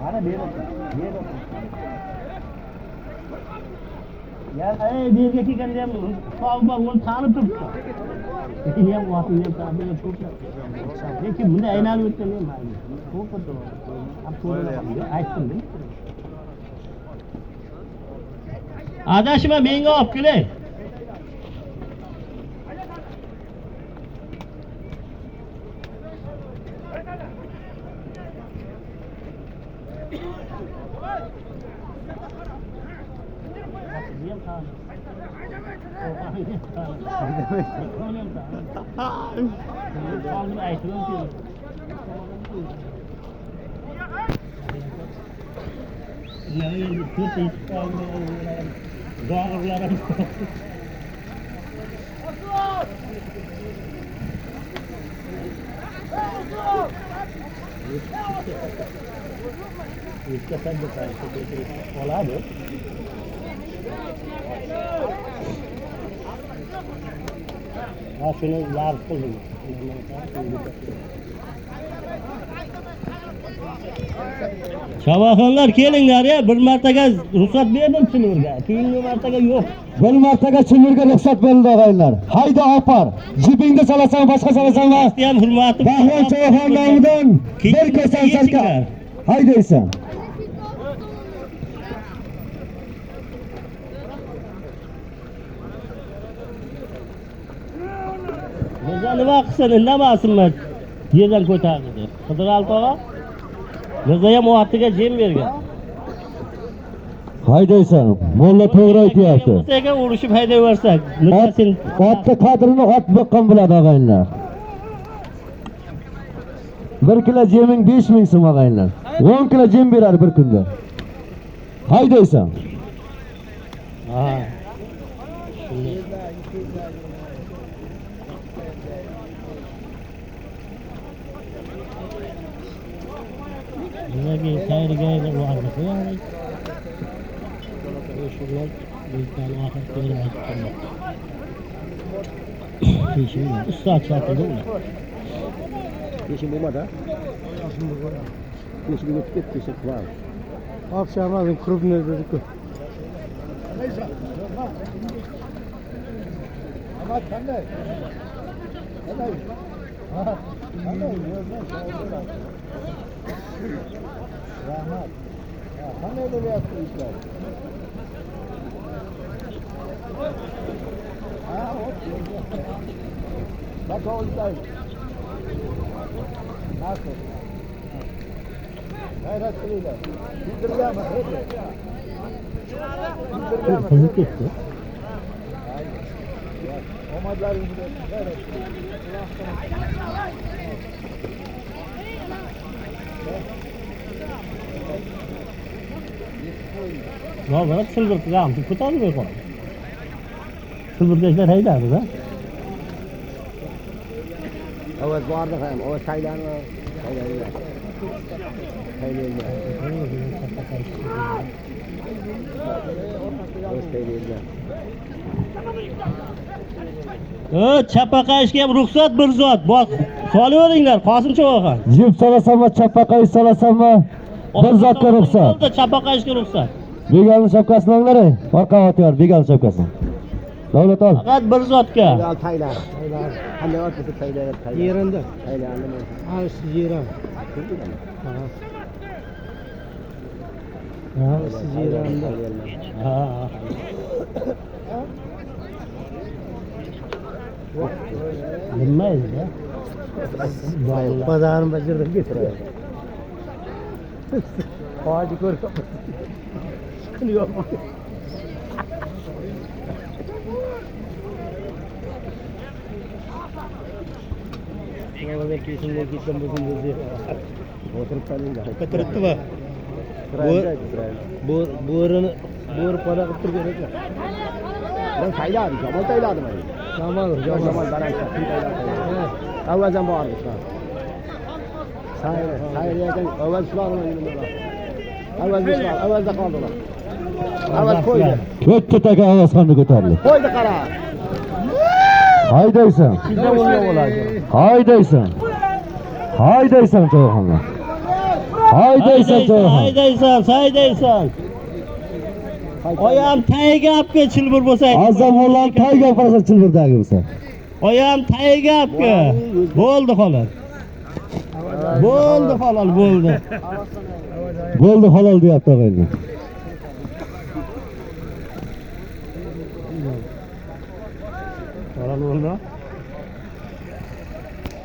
Mana beri. Ya, berga kelganda ham sog'ba uni tanib turibdi. Ham vaqtni ham tanib turibdi. Lekin bunda aylanib o'tganda ham mayli. To'ppa-to'g'ri. Aytdim. Adashma menga olib kelay. Şunu yar kıldım. Şabaxonlar kelinglar ya, bir martaga ruxsat berdim Chimurga. Keyingi martaga yo'q. Bir martaga Chimurga ruxsat berildi og'aylar. Hayda opar. Jibingda salasan, boshqa salasan va ham hurmatim. Bahron Chayxon nomidan bir ko'san sarka. Haydaysan. Biza nima qilsin, indamasinmi? Yerdan ko'tardi. Qidiral tog'a. Biza ham o'tiga jim bergan. Haydaysan. Molla to'g'ri aytyapti. Senga urishib haydayversak, otni qadrini ot boqqan bo'ladi og'aylar. 1 kilo jeming 5000 so'm og'aylar. 10 kilo jem berar bir kunda. Haydaysan. Ha. Nimaga sayrigayda o'rnatib qo'yadi? Shunlar bizdan oxir kelib aytdilar. Keyin ustoz chaqirdi ular. Keyin bo'lmadi. Keyin o'tib ketdi, keyin qiladi. Akşamlar krupni dedik. Ama qanday? Qanday? Ha, qanday? Rahmat. Qanday bo'lyapti ishlar? Ha, bak olday. Nasıl? Gayret qilinglar. Bildirganmi? Bildirganmi? Ketdi. Omadlaringizni gayret. Ya bana silver kıyam, tutar mı bu? Silver gençler haydardı da. Evet vardı hem, o saylanma. Chapaqayishga ham ruxsat bir zot. Bak, solavering Qosim Cho'g'an. Jib solasam va chapaqayish solasam va bir zotga ruxsat. Chapaqayishga ruxsat. Begalni shapkasini olinglar. Orqa o'tyapti Begalni shapkasini. Davlat ol. Faqat bir zotga. Taylar. Qanday otib taylar? Yerinde. Taylarni. Ha, siz yeram. Ha, siz yeramda. Ha. Bilmaysiz ya. Pazarını başardık getireyim. Hadi gör. Sıkılıyor mu? Orada kesinlikle gittim bugün bizi. Oturup kalınca. Kıtırttı mı? Bu para kıtır gerekli. Ben taylar, Jamal taylardım ben. Jamal bana kim taylar? Avvaldan bağırdı şu an. Sayır yerden avval sularına yürümüyorlar. Avval da kaldılar. Avval koydu. Kötü taka havasını götürdü. Koydu kara. Haydaysan. Sizde oluyor olaydı. Haydaysan. Haydaysan Çoğhan'la. Haydaysan Çoğhan. haydaysan. Oyam tayiga olib kel chilbir bo'lsaydi. Azam olan tayga yaparsan çılbırdagi bo'lsa. Oyam tayiga olib kel. Bo'ldi xolos. Bo'ldi halol bo'ldi. Bo'ldi halol deyapti og'ayni.